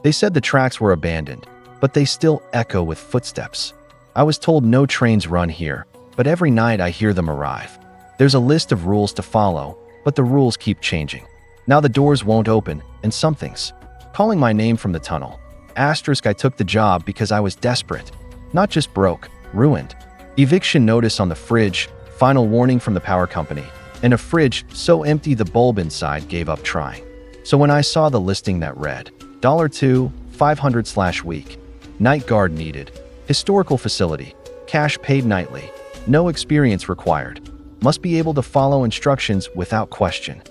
They said the tracks were abandoned, but they still echo with footsteps. I was told no trains run here, but every night I hear them arrive. There's a list of rules to follow, but the rules keep changing. Now the doors won't open, and something's calling my name from the tunnel. Asterisk, I took the job because I was desperate. Not just broke, ruined. Eviction notice on the fridge, final warning from the power company, and a fridge so empty the bulb inside gave up trying. So when I saw the listing that read, $2, 500/week, night guard needed, historical facility, cash paid nightly, no experience required, must be able to follow instructions without question.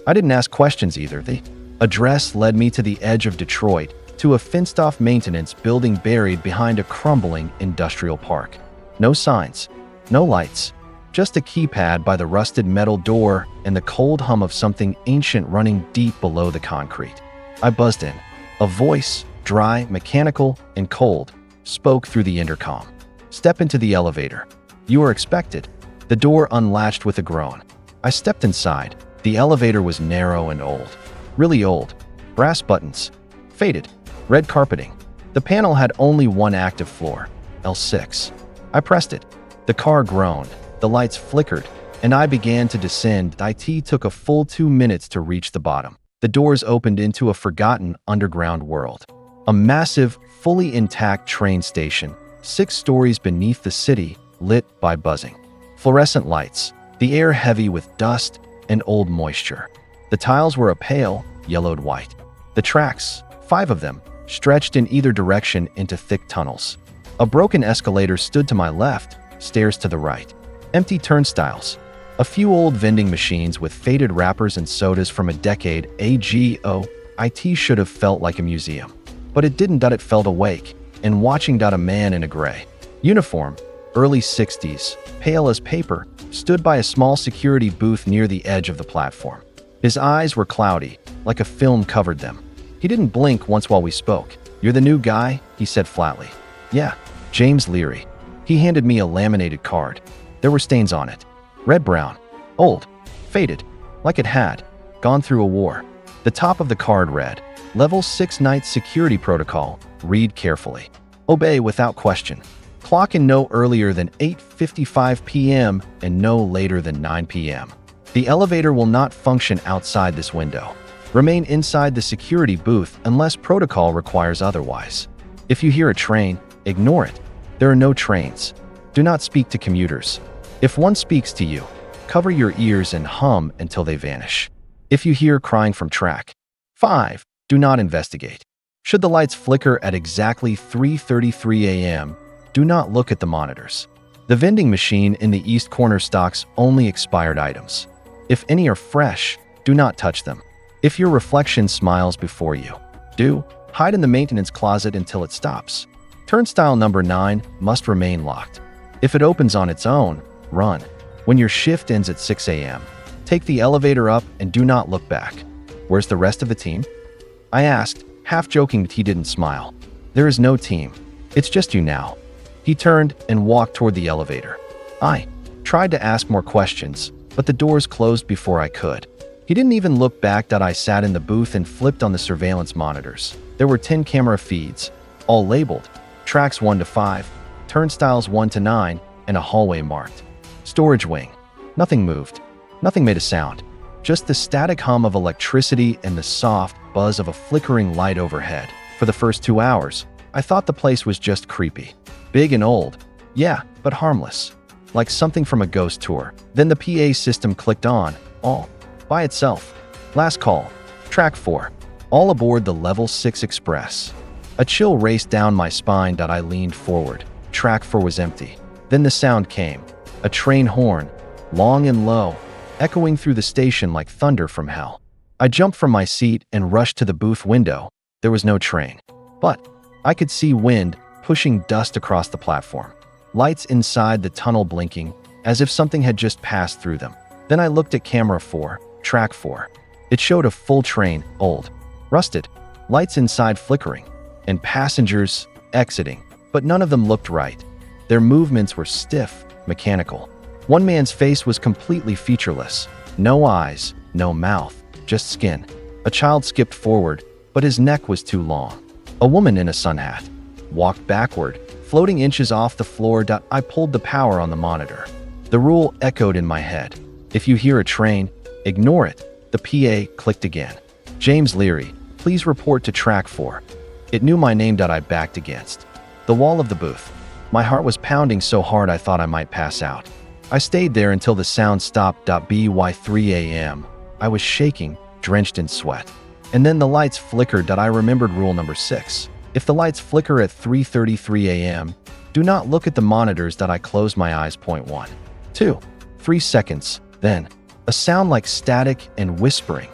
I didn't ask questions either. The address led me to the edge of Detroit, to a fenced-off maintenance building buried behind a crumbling industrial park. No signs, no lights, just a keypad by the rusted metal door and the cold hum of something ancient running deep below the concrete. I buzzed in. A voice, dry, mechanical, and cold, spoke through the intercom. Step into the elevator. You are expected. The door unlatched with a groan. I stepped inside. The elevator was narrow and old. Really old. Brass buttons. Faded. Red carpeting. The panel had only one active floor. L6. I pressed it. The car groaned. The lights flickered, and I began to descend. It took a full 2 minutes to reach the bottom. The doors opened into a forgotten underground world. A massive, fully intact train station, 6 stories beneath the city, lit by buzzing fluorescent lights, the air heavy with dust and old moisture. The tiles were a pale, yellowed white. The tracks, 5 of them, stretched in either direction into thick tunnels. A broken escalator stood to my left, stairs to the right. Empty turnstiles. A few old vending machines with faded wrappers and sodas from a decade ago. It should have felt like a museum. But it didn't. It felt awake and watching. A man in a gray uniform, early 60s, pale as paper, stood by a small security booth near the edge of the platform. His eyes were cloudy, like a film covered them. He didn't blink once while we spoke. "You're the new guy?" he said flatly. "Yeah, James Leary." He handed me a laminated card. There were stains on it. Red-brown, old, faded, like it had gone through a war. The top of the card read, Level 6 Night Security Protocol. Read carefully. Obey without question. Clock in no earlier than 8:55 p.m. and no later than 9 p.m. The elevator will not function outside this window. Remain inside the security booth unless protocol requires otherwise. If you hear a train, ignore it. There are no trains. Do not speak to commuters. If one speaks to you, cover your ears and hum until they vanish. If you hear crying from track 5, do not investigate. Should the lights flicker at exactly 3:33 a.m., do not look at the monitors. The vending machine in the east corner stocks only expired items. If any are fresh, do not touch them. If your reflection smiles before you, do hide in the maintenance closet until it stops. Turnstile number 9 must remain locked. If it opens on its own, run. When your shift ends at 6 a.m., take the elevator up and do not look back. Where's the rest of the team? I asked, half joking, but he didn't smile. There is no team. It's just you now. He turned and walked toward the elevator. I tried to ask more questions, but the doors closed before I could. He didn't even look back. I sat in the booth and flipped on the surveillance monitors. There were 10 camera feeds, all labeled. Tracks 1 to 5, turnstiles 1 to 9, and a hallway marked. Storage wing. Nothing moved. Nothing made a sound. Just the static hum of electricity and the soft buzz of a flickering light overhead. For the first 2 hours, I thought the place was just creepy. Big and old. Yeah, but harmless. Like something from a ghost tour. Then the PA system clicked on, all by itself. Last call. Track 4. All aboard the Level 6 Express. A chill raced down my spine. I leaned forward. Track 4 was empty. Then the sound came. A train horn, long and low, echoing through the station like thunder from hell. I jumped from my seat and rushed to the booth window. There was no train. But I could see wind pushing dust across the platform. Lights inside the tunnel blinking, as if something had just passed through them. Then I looked at camera 4, track 4. It showed a full train, old, rusted, lights inside flickering, and passengers exiting, but none of them looked right. Their movements were stiff, mechanical. One man's face was completely featureless. No eyes, no mouth, just skin. A child skipped forward, but his neck was too long. A woman in a sun hat walked backward, floating inches off the floor. I pulled the power on the monitor. The rule echoed in my head. If you hear a train, ignore it. The PA clicked again. James Leary, please report to track 4. It knew my name. I backed against the wall of the booth. My heart was pounding so hard I thought I might pass out. I stayed there until the sound stopped. By 3 a.m. I was shaking, drenched in sweat. And then the lights flickered. I remembered rule number 6. If the lights flicker at 3:33 a.m., do not look at the monitors. I closed my eyes. 1, 2, 3 seconds. Then, a sound like static and whispering.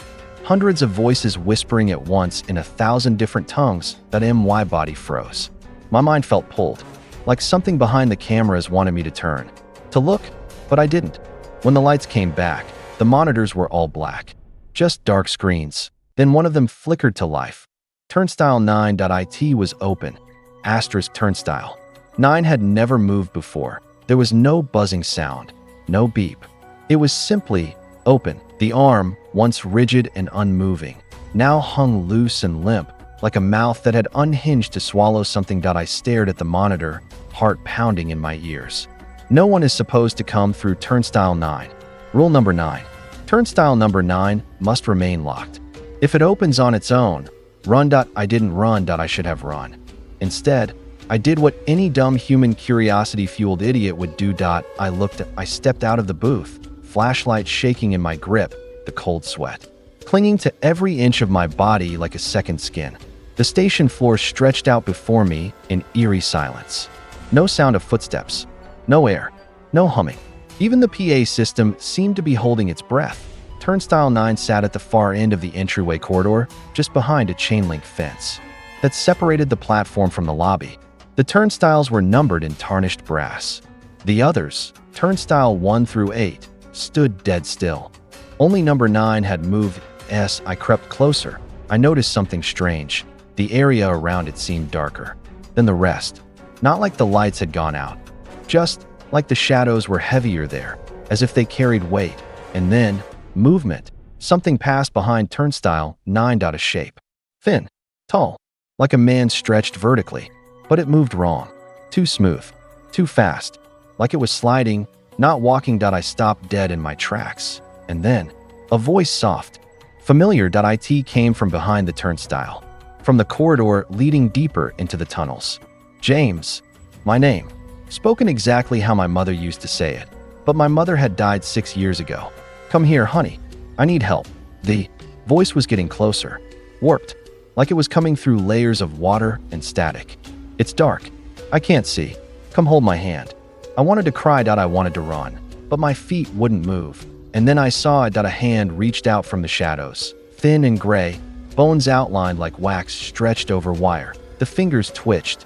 Hundreds of voices whispering at once in 1,000 different tongues. My body froze. My mind felt pulled, like something behind the cameras wanted me to turn, to look, but I didn't. When the lights came back, the monitors were all black. Just dark screens. Then one of them flickered to life. Turnstile 9. It was open. Asterisk turnstile. 9 had never moved before. There was no buzzing sound, no beep. It was simply open. The arm, once rigid and unmoving, now hung loose and limp, like a mouth that had unhinged to swallow something. I stared at the monitor, heart pounding in my ears. No one is supposed to come through turnstile 9. Rule number 9. Turnstile number 9 must remain locked. If it opens on its own, run. I didn't run. I should have run. Instead, I did what any dumb human curiosity-fueled idiot would do. I stepped out of the booth, flashlight shaking in my grip, the cold sweat clinging to every inch of my body like a second skin. The station floor stretched out before me in eerie silence. No sound of footsteps, no air, no humming. Even the PA system seemed to be holding its breath. Turnstile 9 sat at the far end of the entryway corridor, just behind a chain-link fence that separated the platform from the lobby. The turnstiles were numbered in tarnished brass. The others, turnstile 1 through 8, stood dead still. Only number 9 had moved. As I crept closer, I noticed something strange. The area around it seemed darker than the rest. Not like the lights had gone out, just like the shadows were heavier there, as if they carried weight. And then, movement. Something passed behind turnstile 9. A shape. Thin, tall, like a man stretched vertically. But it moved wrong. Too smooth, too fast, like it was sliding, not walking. I stopped dead in my tracks. And then, a voice, soft, familiar. It came from behind the turnstile, from the corridor leading deeper into the tunnels. James, my name, spoken exactly how my mother used to say it, but my mother had died 6 years ago. Come here, honey. I need help. The voice was getting closer, warped, like it was coming through layers of water and static. It's dark. I can't see. Come hold my hand. I wanted to cry. I wanted to run, but my feet wouldn't move. And then I saw a hand reached out from the shadows, thin and gray, bones outlined like wax stretched over wire. The fingers twitched,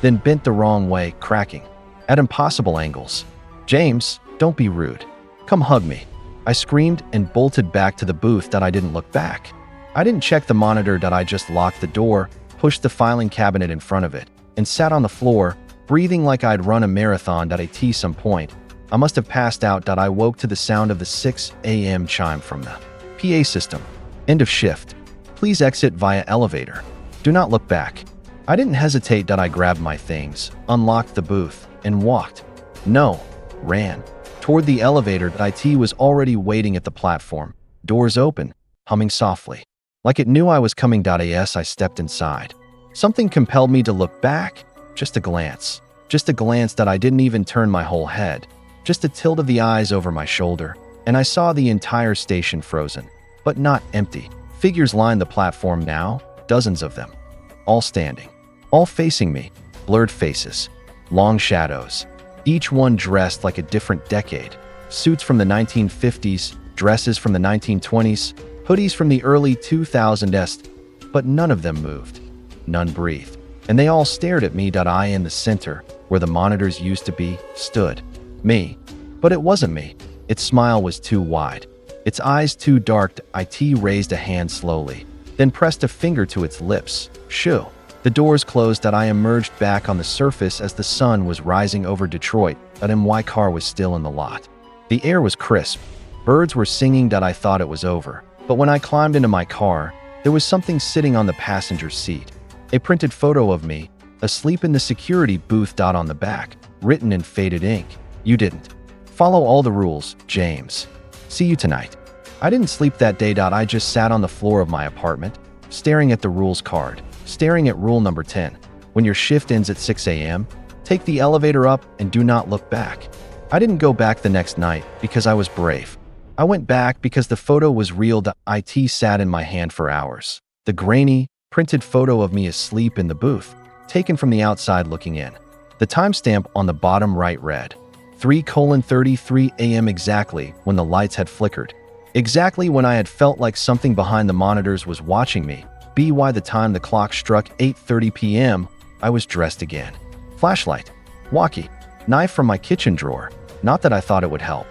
then bent the wrong way, cracking at impossible angles. James, don't be rude. Come hug me. I screamed and bolted back to the booth. I didn't look back. I didn't check the monitor. I just locked the door, pushed the filing cabinet in front of it, and sat on the floor, breathing like I'd run a marathon. At some point, I must have passed out. I woke to the sound of the 6 a.m. chime from the PA system. End of shift. Please exit via elevator. Do not look back. I didn't hesitate. I grabbed my things, unlocked the booth, and walked. No, ran. Toward the elevator. IT was already waiting at the platform. Doors open, humming softly. Like it knew I was coming. As I stepped inside, something compelled me to look back. Just a glance. I didn't even turn my whole head. Just a tilt of the eyes over my shoulder, and I saw the entire station frozen, but not empty. Figures lined the platform now, dozens of them, all standing, all facing me, blurred faces, long shadows, each one dressed like a different decade. Suits from the 1950s, dresses from the 1920s, hoodies from the early 2000s, but none of them moved. None breathed, and they all stared at me. I, in the center, where the monitors used to be, stood. Me. But it wasn't me. Its smile was too wide. Its eyes too dark. IT raised a hand slowly, then pressed a finger to its lips. Shoo. The doors closed. I emerged back on the surface as the sun was rising over Detroit. My car was still in the lot. The air was crisp. Birds were singing. I thought it was over. But when I climbed into my car, There was something sitting on the passenger seat. A printed photo of me, asleep in the security booth. On the back, written in faded ink, "You didn't follow all the rules, James. See you tonight." I didn't sleep that day. I just sat on the floor of my apartment, staring at the rules card, staring at rule number 10. When your shift ends at 6 a.m., take the elevator up and do not look back. I didn't go back the next night because I was brave. I went back because the photo was real. It sat in my hand for hours. The grainy, printed photo of me asleep in the booth, taken from the outside looking in. The timestamp on the bottom right read 3:33 a.m. exactly when the lights had flickered. Exactly when I had felt like something behind the monitors was watching me. By the time the clock struck 8:30 p.m., I was dressed again. Flashlight, walkie, knife from my kitchen drawer, not that I thought it would help,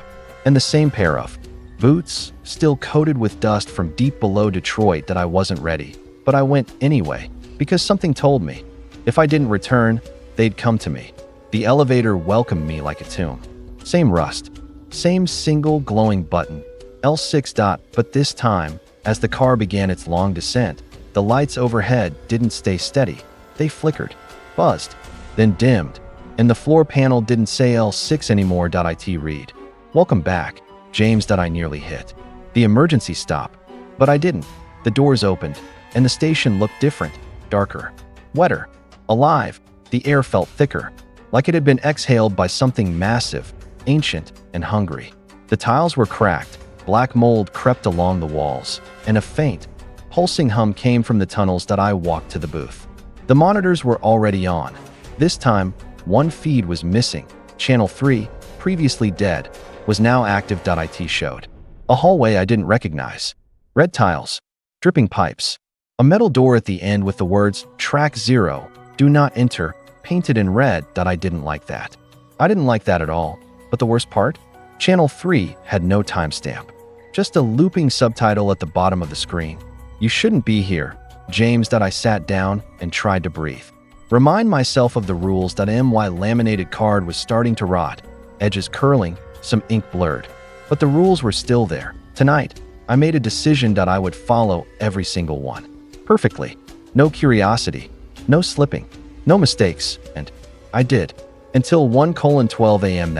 and the same pair of boots, still coated with dust from deep below Detroit. That I wasn't ready, but I went anyway, because something told me, if I didn't return, they'd come to me. The elevator welcomed me like a tomb. Same rust, same single glowing button, L6. But this time, as the car began its long descent, the lights overhead didn't stay steady. They flickered, buzzed, then dimmed, and the floor panel didn't say L6 anymore. It read, "Welcome back, James." I nearly hit the emergency stop, but I didn't. The doors opened, and the station looked different, darker, wetter, alive. The air felt thicker, like it had been exhaled by something massive, ancient, and hungry. The tiles were cracked, black mold crept along the walls, and a faint, pulsing hum came from the tunnels. I walked to the booth. The monitors were already on. This time, one feed was missing. Channel 3, previously dead, was now active. It showed a hallway I didn't recognize. Red tiles, dripping pipes, a metal door at the end with the words "Track 0, do not enter," painted in red. I didn't like that. I didn't like that at all. But the worst part? Channel 3 had no timestamp. Just a looping subtitle at the bottom of the screen. "You shouldn't be here, James." I sat down and tried to breathe. Remind myself of the rules. My laminated card was starting to rot, edges curling, some ink blurred. But the rules were still there. Tonight, I made a decision that I would follow every single one. Perfectly. No curiosity, no slipping, no mistakes, and I did. Until 1:12 a.m.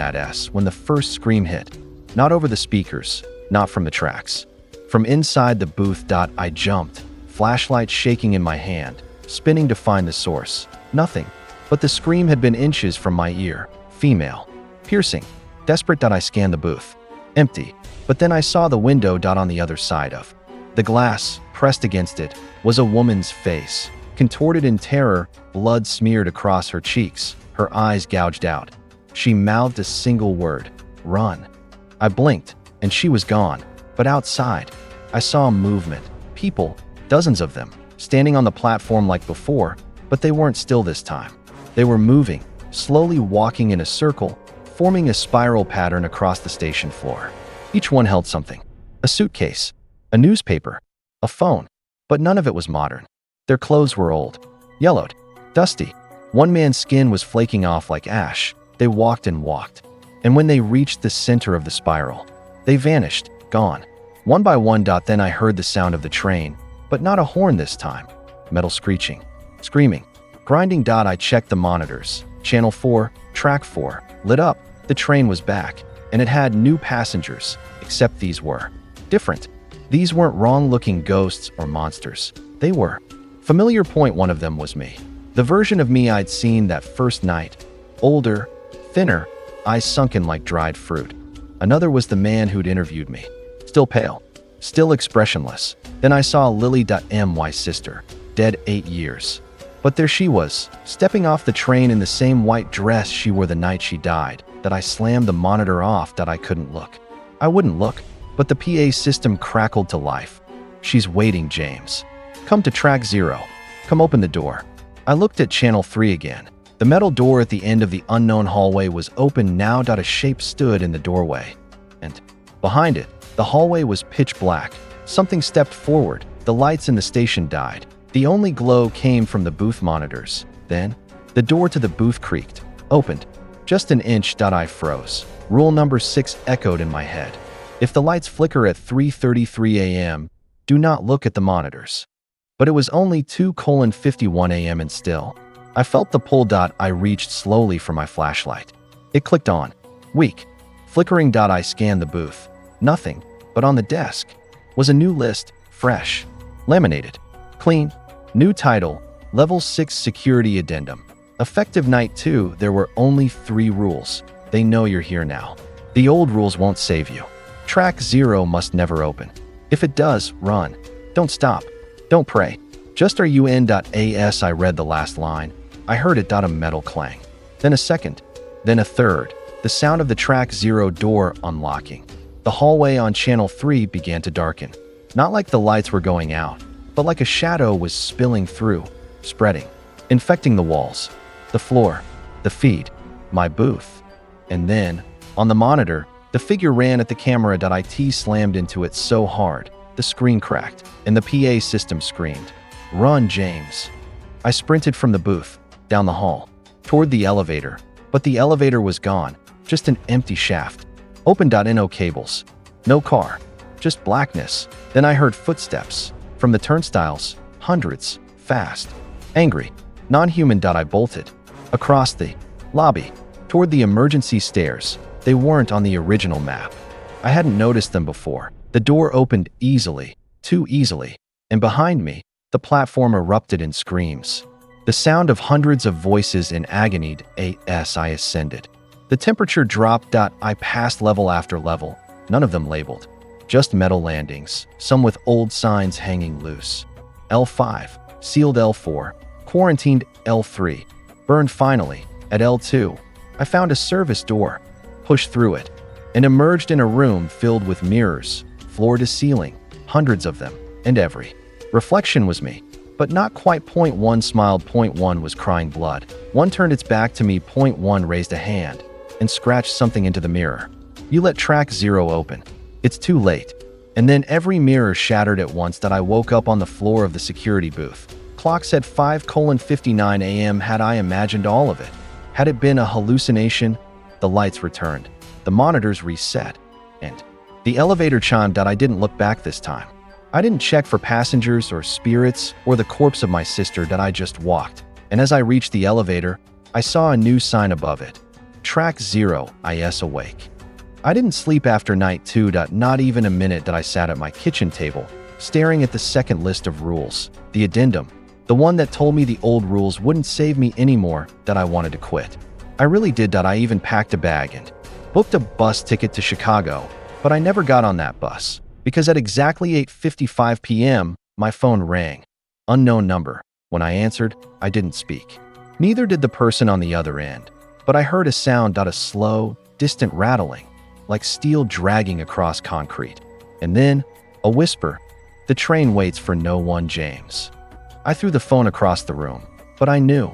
when the first scream hit. Not over the speakers, not from the tracks. From inside the booth. I jumped, flashlight shaking in my hand, spinning to find the source. Nothing. But the scream had been inches from my ear. Female. Piercing. Desperate. I scanned the booth. Empty. But then I saw the window. On the other side of the glass, pressed against it, was a woman's face. Contorted in terror, blood smeared across her cheeks, her eyes gouged out. She mouthed a single word, "Run." I blinked, and she was gone. But outside, I saw movement. People, dozens of them, standing on the platform like before, but they weren't still this time. They were moving, slowly walking in a circle, forming a spiral pattern across the station floor. Each one held something. A suitcase, a newspaper, a phone, but none of it was modern. Their clothes were old, yellowed, dusty. One man's skin was flaking off like ash. They walked and walked. And when they reached the center of the spiral, they vanished, gone. One by one. Then I heard the sound of the train, but not a horn this time. Metal screeching, screaming, grinding. I checked the monitors. Channel 4, track 4, lit up. The train was back, and it had new passengers, except these were different. These weren't wrong-looking ghosts or monsters. They were familiar. One of them was me. The version of me I'd seen that first night. Older, thinner, eyes sunken like dried fruit. Another was the man who'd interviewed me. Still pale, still expressionless. Then I saw Lily.my sister, dead 8 years. But there she was, stepping off the train in the same white dress she wore the night she died. I slammed the monitor off. I couldn't look. I wouldn't look, but the PA system crackled to life. "She's waiting, James. Come to track 0. Come open the door." I looked at channel 3 again. The metal door at the end of the unknown hallway was open now. A shape stood in the doorway. And behind it, the hallway was pitch black. Something stepped forward. The lights in the station died. The only glow came from the booth monitors. Then, the door to the booth creaked, opened. Just an inch. I froze. Rule number 6 echoed in my head. If the lights flicker at 3:33 a.m., do not look at the monitors. but it was only 2:51 a.m. and still. I felt the pull. I reached slowly for my flashlight. It clicked on. Weak. Flickering. I scanned the booth. Nothing, but on the desk was a new list, fresh, laminated, clean, new title, Level 6 Security Addendum. Effective Night 2, there were only 3 rules. They know you're here now. The old rules won't save you. Track 0 must never open. If it does, run. Don't stop. Don't pray. Just are you in.as. I read the last line. I heard it. A metal clang. Then a second. Then a third. The sound of the Track 0 door unlocking. The hallway on Channel 3 began to darken. Not like the lights were going out, but like a shadow was spilling through, spreading, infecting the walls, the floor, the feed, my booth. And then, on the monitor, the figure ran at the camera. It slammed into it so hard, the screen cracked, and the PA system screamed, "Run, James." I sprinted from the booth, down the hall, toward the elevator, but the elevator was gone, just an empty shaft. Open.no cables. No car. Just blackness. Then I heard footsteps. From the turnstiles. Hundreds. Fast. Angry. Non-human. I bolted. Across the lobby. Toward the emergency stairs. They weren't on the original map. I hadn't noticed them before. The door opened easily. Too easily. And behind me, the platform erupted in screams. The sound of hundreds of voices in agony. As I ascended. The temperature dropped. I passed level after level, none of them labeled. Just metal landings, some with old signs hanging loose. L5, sealed L4, quarantined L3, burned finally. At L2, I found a service door, pushed through it, and emerged in a room filled with mirrors, floor to ceiling, hundreds of them, and every reflection was me. But not quite. Point 1 smiled. Point 1 was crying blood. 1 turned its back to me. Point 1 raised a hand and scratched something into the mirror. You let Track 0 open. It's too late. And then every mirror shattered at once. I woke up on the floor of the security booth. Clock said 5:59 a.m. Had I imagined all of it? Had it been a hallucination? The lights returned. The monitors reset. And the elevator chimed. I didn't look back this time. I didn't check for passengers or spirits or the corpse of my sister. I just walked. And as I reached the elevator, I saw a new sign above it. Track 0, is awake. I didn't sleep after Night 2. Not even a minute. I sat at my kitchen table, staring at the second list of rules, the addendum, the one that told me the old rules wouldn't save me anymore. I wanted to quit. I really did. I even packed a bag and booked a bus ticket to Chicago, but I never got on that bus, because at exactly 8:55 p.m., my phone rang. Unknown number. When I answered, I didn't speak. Neither did the person on the other end. But I heard a sound. A slow, distant rattling, like steel dragging across concrete. And then, a whisper. The train waits for no one, James. I threw the phone across the room, but I knew.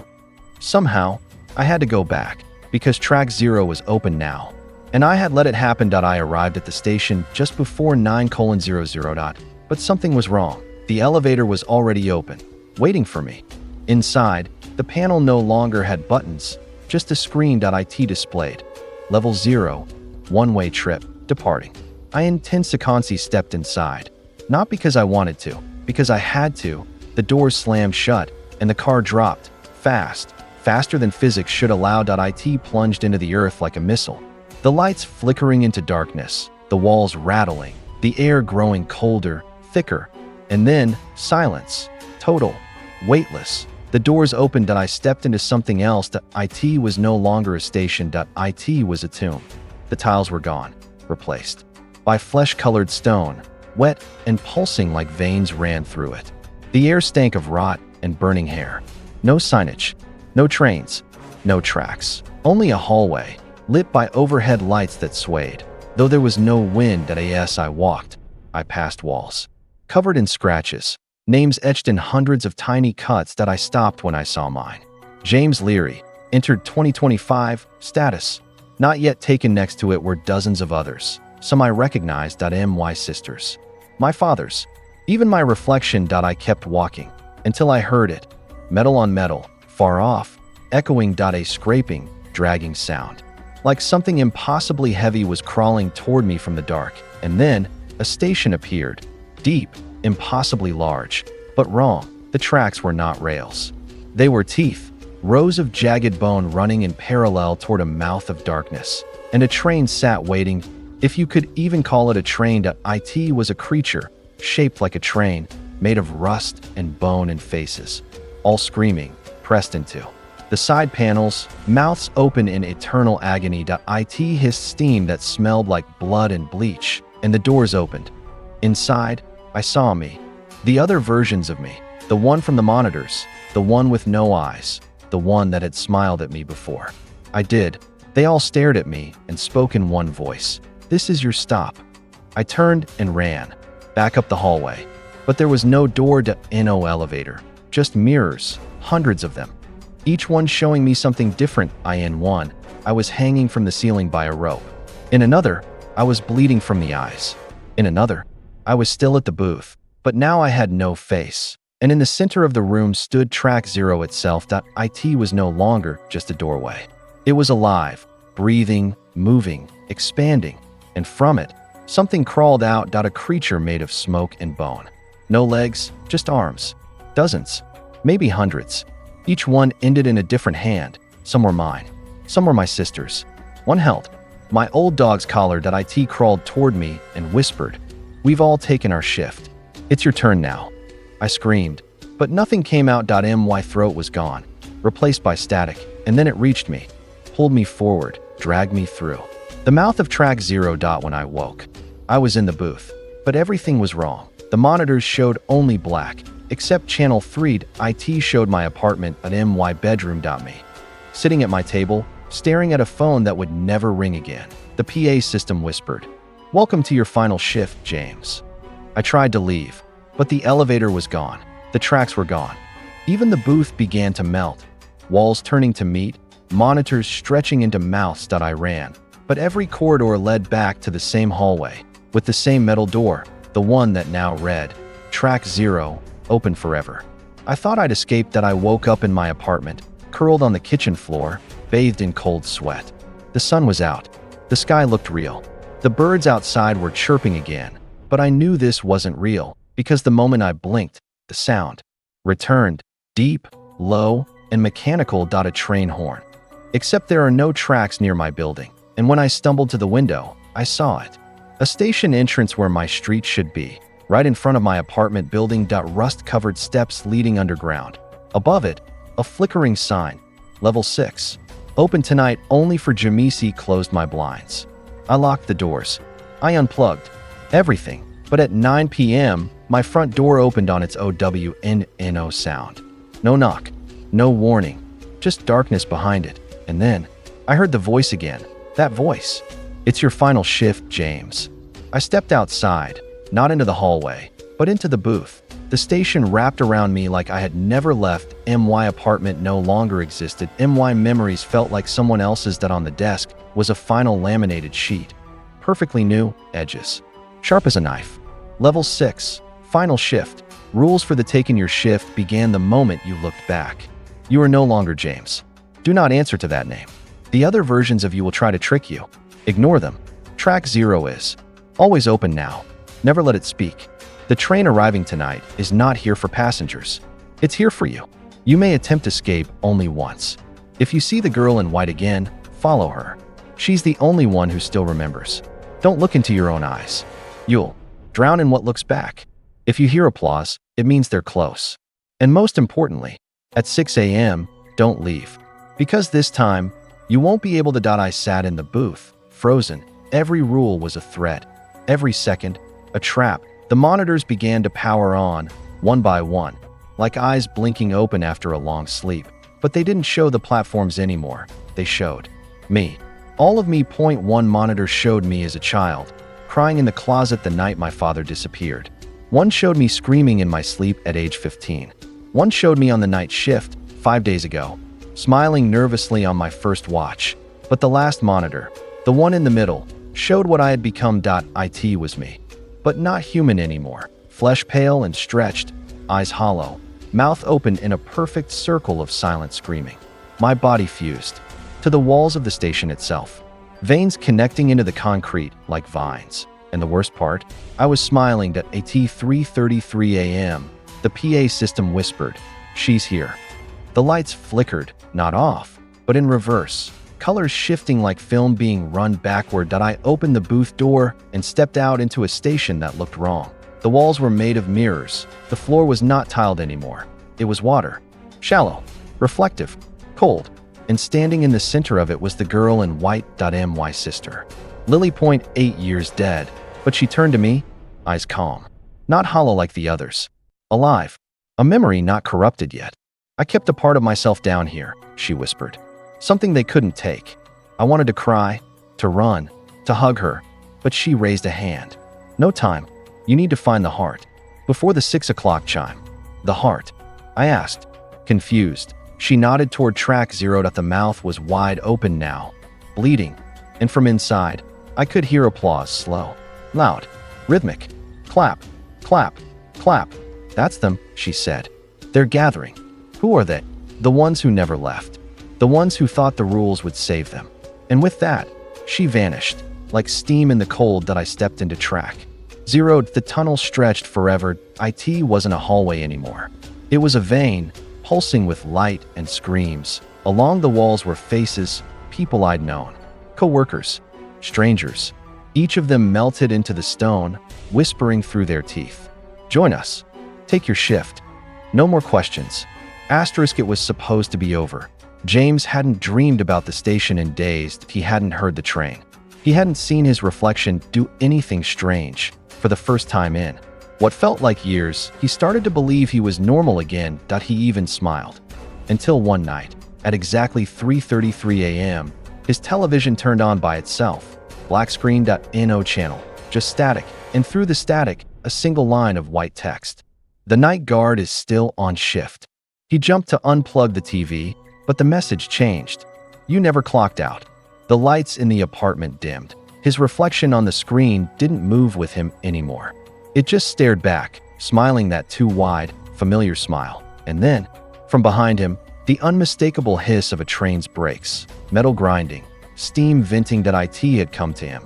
Somehow, I had to go back, because Track 0 was open now. And I had let it happen. I arrived at the station just before 9:00. But something was wrong. The elevator was already open, waiting for me. Inside, the panel no longer had buttons, just a screen. It displayed. Level 0, one-way trip, departing. I intensely stepped inside. Not because I wanted to, because I had to. The doors slammed shut, and the car dropped, fast, faster than physics should allow. It plunged into the earth like a missile. The lights flickering into darkness, the walls rattling, the air growing colder, thicker, and then silence, total, weightless. The doors opened. I stepped into something else. It was no longer a station. It was a tomb. The tiles were gone, replaced by flesh-colored stone, wet and pulsing like veins ran through it. The air stank of rot and burning hair. No signage, no trains, no tracks. Only a hallway, lit by overhead lights that swayed. Though there was no wind. As I walked, I passed walls, covered in scratches, names etched in hundreds of tiny cuts. I stopped when I saw mine. James Leary, entered 2025, status. Not yet taken. Next to it were dozens of others. Some I recognized. My sisters. My father's. Even my reflection. I kept walking, until I heard it. Metal on metal, far off, echoing. A scraping, dragging sound. Like something impossibly heavy was crawling toward me from the dark. And then, a station appeared. Deep, impossibly large, but wrong. The tracks were not rails. They were teeth, rows of jagged bone running in parallel toward a mouth of darkness. And a train sat waiting. If you could even call it a train. It was a creature, shaped like a train, made of rust and bone and faces, all screaming, pressed into the side panels, mouths open in eternal agony. It hissed steam that smelled like blood and bleach, and the doors opened. Inside, I saw me. The other versions of me. The one from the monitors, the one with no eyes, the one that had smiled at me before. I did. They all stared at me and spoke in one voice. This is your stop. I turned and ran, back up the hallway. But there was no door to no elevator, just mirrors, hundreds of them. Each one showing me something different. In one, I was hanging from the ceiling by a rope. In another, I was bleeding from the eyes. In another, I was still at the booth, but now I had no face. And in the center of the room stood Track Zero itself. It was no longer just a doorway. It was alive, breathing, moving, expanding. And from it, something crawled out. A creature made of smoke and bone. No legs, just arms. Dozens, maybe hundreds. Each one ended in a different hand. Some were mine. Some were my sister's. One held my old dog's collar. It crawled toward me and whispered, "We've all taken our shift. It's your turn now." I screamed, but nothing came out. My throat was gone, replaced by static, and then it reached me, pulled me forward, dragged me through the mouth of Track Zero. When I woke, I was in the booth, but everything was wrong. The monitors showed only black, except Channel 3. It showed my apartment, my bedroom. Me, sitting at my table, staring at a phone that would never ring again. The PA system whispered, "Welcome to your final shift, James." I tried to leave, but the elevator was gone. The tracks were gone. Even the booth began to melt, walls turning to meat, monitors stretching into mouths. I ran, but every corridor led back to the same hallway, with the same metal door, the one that now read, Track Zero, open forever. I thought I'd escaped. I woke up in my apartment, curled on the kitchen floor, bathed in cold sweat. The sun was out. The sky looked real. The birds outside were chirping again, but I knew this wasn't real, because the moment I blinked, the sound returned, deep, low, and mechanical. A train horn. Except there are no tracks near my building, and when I stumbled to the window, I saw it. A station entrance where my street should be, right in front of my apartment building. Rust-covered steps leading underground. Above it, a flickering sign, Level 6. Open tonight only for Jamisi. Closed my blinds. I locked the doors. I unplugged everything, but at 9 p.m., my front door opened on its OWNNO sound. No knock, no warning, just darkness behind it. And then, I heard the voice again. That voice. "It's your final shift, James." I stepped outside, not into the hallway, but into the booth. The station wrapped around me like I had never left. My apartment no longer existed. My memories felt like someone else's. On the desk was a final laminated sheet. Perfectly new, edges sharp as a knife. Level 6, final shift. Rules for the taking your shift began the moment you looked back. You are no longer James. Do not answer to that name. The other versions of you will try to trick you. Ignore them. Track Zero is always open now. Never let it speak. The train arriving tonight is not here for passengers. It's here for you. You may attempt escape only once. If you see the girl in white again, follow her. She's the only one who still remembers. Don't look into your own eyes. You'll drown in what looks back. If you hear applause, it means they're close. And most importantly, at 6 a.m., don't leave. Because this time, you won't be able to. I sat in the booth, frozen. Every rule was a threat. Every second, a trap. The monitors began to power on, one by one, like eyes blinking open after a long sleep. But they didn't show the platforms anymore. They showed me. All of me. One monitor showed me as a child, crying in the closet the night my father disappeared. One showed me screaming in my sleep at age 15. One showed me on the night shift 5 days ago, smiling nervously on my first watch. But the last monitor, the one in the middle, showed what I had become. It was me, but not human anymore. Flesh pale and stretched, eyes hollow, mouth open in a perfect circle of silent screaming. My body fused to the walls of the station itself, veins connecting into the concrete like vines. And the worst part, I was smiling at 3:33 a.m., The PA system whispered, "She's here." The lights flickered, not off, but in reverse, colors shifting like film being run backward. I opened the booth door and stepped out into a station that looked wrong. The walls were made of mirrors. The floor was not tiled anymore. It was water. Shallow, reflective, cold. And standing in the center of it was the girl in white. My sister. Lily Point, 8 years dead. But she turned to me, eyes calm. Not hollow like the others. Alive. A memory not corrupted yet. "I kept a part of myself down here," she whispered. "Something they couldn't take." I wanted to cry, to run, to hug her, but she raised a hand. "No time. You need to find the heart." Before the 6 o'clock chime. "The heart?" I asked, confused. She nodded toward track 0. The mouth was wide open now, bleeding, and from inside, I could hear applause, slow, loud, rhythmic. "Clap, clap, clap." "That's them," she said. "They're gathering." "Who are they?" "The ones who never left. The ones who thought the rules would save them." And with that, she vanished, like steam in the cold. I stepped into track 0. The tunnel stretched forever. It wasn't a hallway anymore. It was a vein, pulsing with light and screams. Along the walls were faces, people I'd known, co-workers, strangers. Each of them melted into the stone, whispering through their teeth, "Join us. Take your shift. No more questions." It was supposed to be over. James hadn't dreamed about the station in days. He hadn't heard the train. He hadn't seen his reflection do anything strange. For the first time in what felt like years, he started to believe he was normal again. He even smiled. Until one night, at exactly 3:33 a.m., his television turned on by itself. Black screen. No channel. Just static. And through the static, a single line of white text. "The night guard is still on shift." He jumped to unplug the TV, but the message changed. "You never clocked out." The lights in the apartment dimmed. His reflection on the screen didn't move with him anymore. It just stared back, smiling that too wide, familiar smile. And then, from behind him, the unmistakable hiss of a train's brakes, metal grinding, steam venting. It had come to him.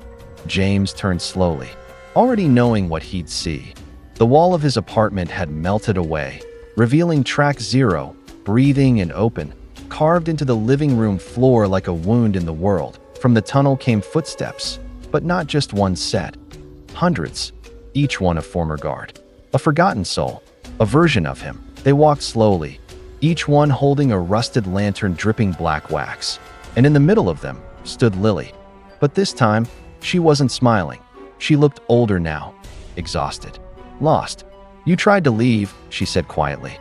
James turned slowly, already knowing what he'd see. The wall of his apartment had melted away, revealing track 0, breathing and open, carved into the living room floor like a wound in the world. From the tunnel came footsteps, but not just one set. Hundreds, each one a former guard. A forgotten soul, a version of him. They walked slowly, each one holding a rusted lantern dripping black wax. And in the middle of them stood Lily. But this time, she wasn't smiling. She looked older now, exhausted, lost. "You tried to leave," she said quietly.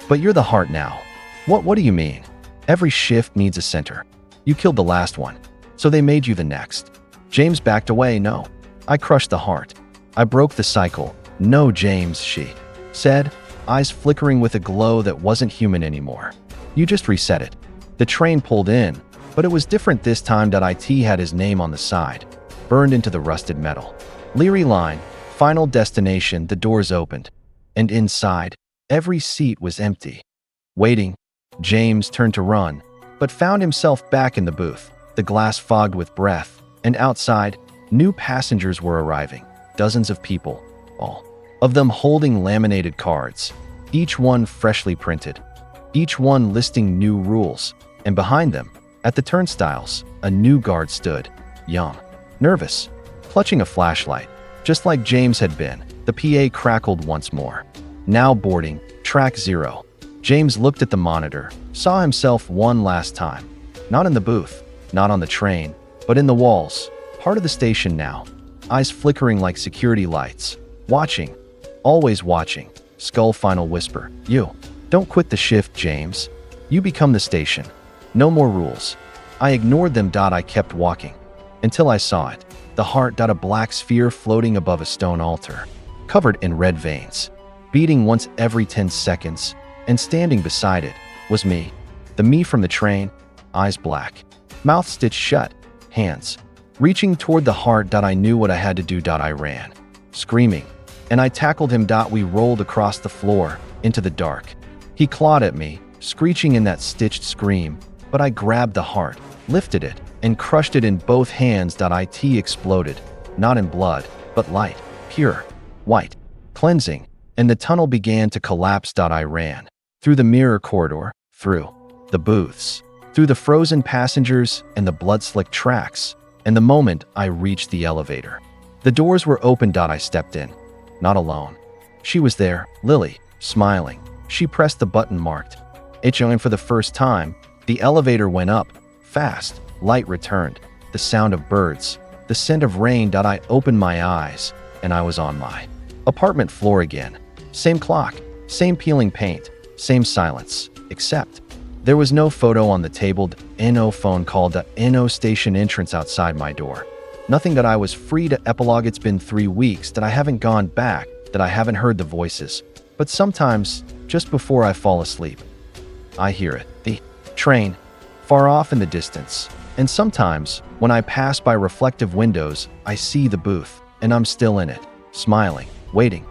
"But you're the heart now." What do you mean?" "Every shift needs a center. You killed the last one, so they made you the next." James backed away. "No, I crushed the heart. I broke the cycle." "No, James," she said, eyes flickering with a glow that wasn't human anymore. "You just reset it." The train pulled in, but it was different this time. It had his name on the side, burned into the rusted metal. Leary Line, final destination. The doors opened, and inside, every seat was empty. Waiting, James turned to run, but found himself back in the booth, the glass fogged with breath, and outside, new passengers were arriving. Dozens of people, all of them holding laminated cards, each one freshly printed, each one listing new rules. And behind them, at the turnstiles, a new guard stood, young, nervous, clutching a flashlight, just like James had been. The PA crackled once more. "Now boarding, track 0. James looked at the monitor, saw himself one last time. Not in the booth, not on the train, but in the walls, part of the station now. Eyes flickering like security lights. Watching, always watching. Skull final whisper. "You don't quit the shift, James. You become the station. No more rules." I ignored them. I kept walking, until I saw it. The heart. A black sphere floating above a stone altar, covered in red veins, beating once every 10 seconds, and standing beside it was me. The me from the train, eyes black, mouth stitched shut, hands reaching toward the heart. I knew what I had to do. I ran, screaming, and I tackled him. We rolled across the floor, into the dark. He clawed at me, screeching in that stitched scream, but I grabbed the heart, lifted it, and crushed it in both hands. It exploded, not in blood, but light, pure, white, cleansing, and the tunnel began to collapse. I ran through the mirror corridor, through the booths, through the frozen passengers and the blood-slicked tracks, and the moment I reached the elevator, the doors were open. I stepped in, not alone. She was there, Lily, smiling. She pressed the button marked HO, and for the first time, the elevator went up, fast. Light returned, the sound of birds, the scent of rain. I opened my eyes, and I was on my apartment floor again. Same clock, same peeling paint, same silence, except there was no photo on the table, no phone call, no station entrance outside my door. Nothing. That I was free to epilogue. It's been 3 weeks that I haven't gone back, that I haven't heard the voices. But sometimes, just before I fall asleep, I hear it, the train, far off in the distance. And sometimes, when I pass by reflective windows, I see the booth, and I'm still in it, smiling, waiting.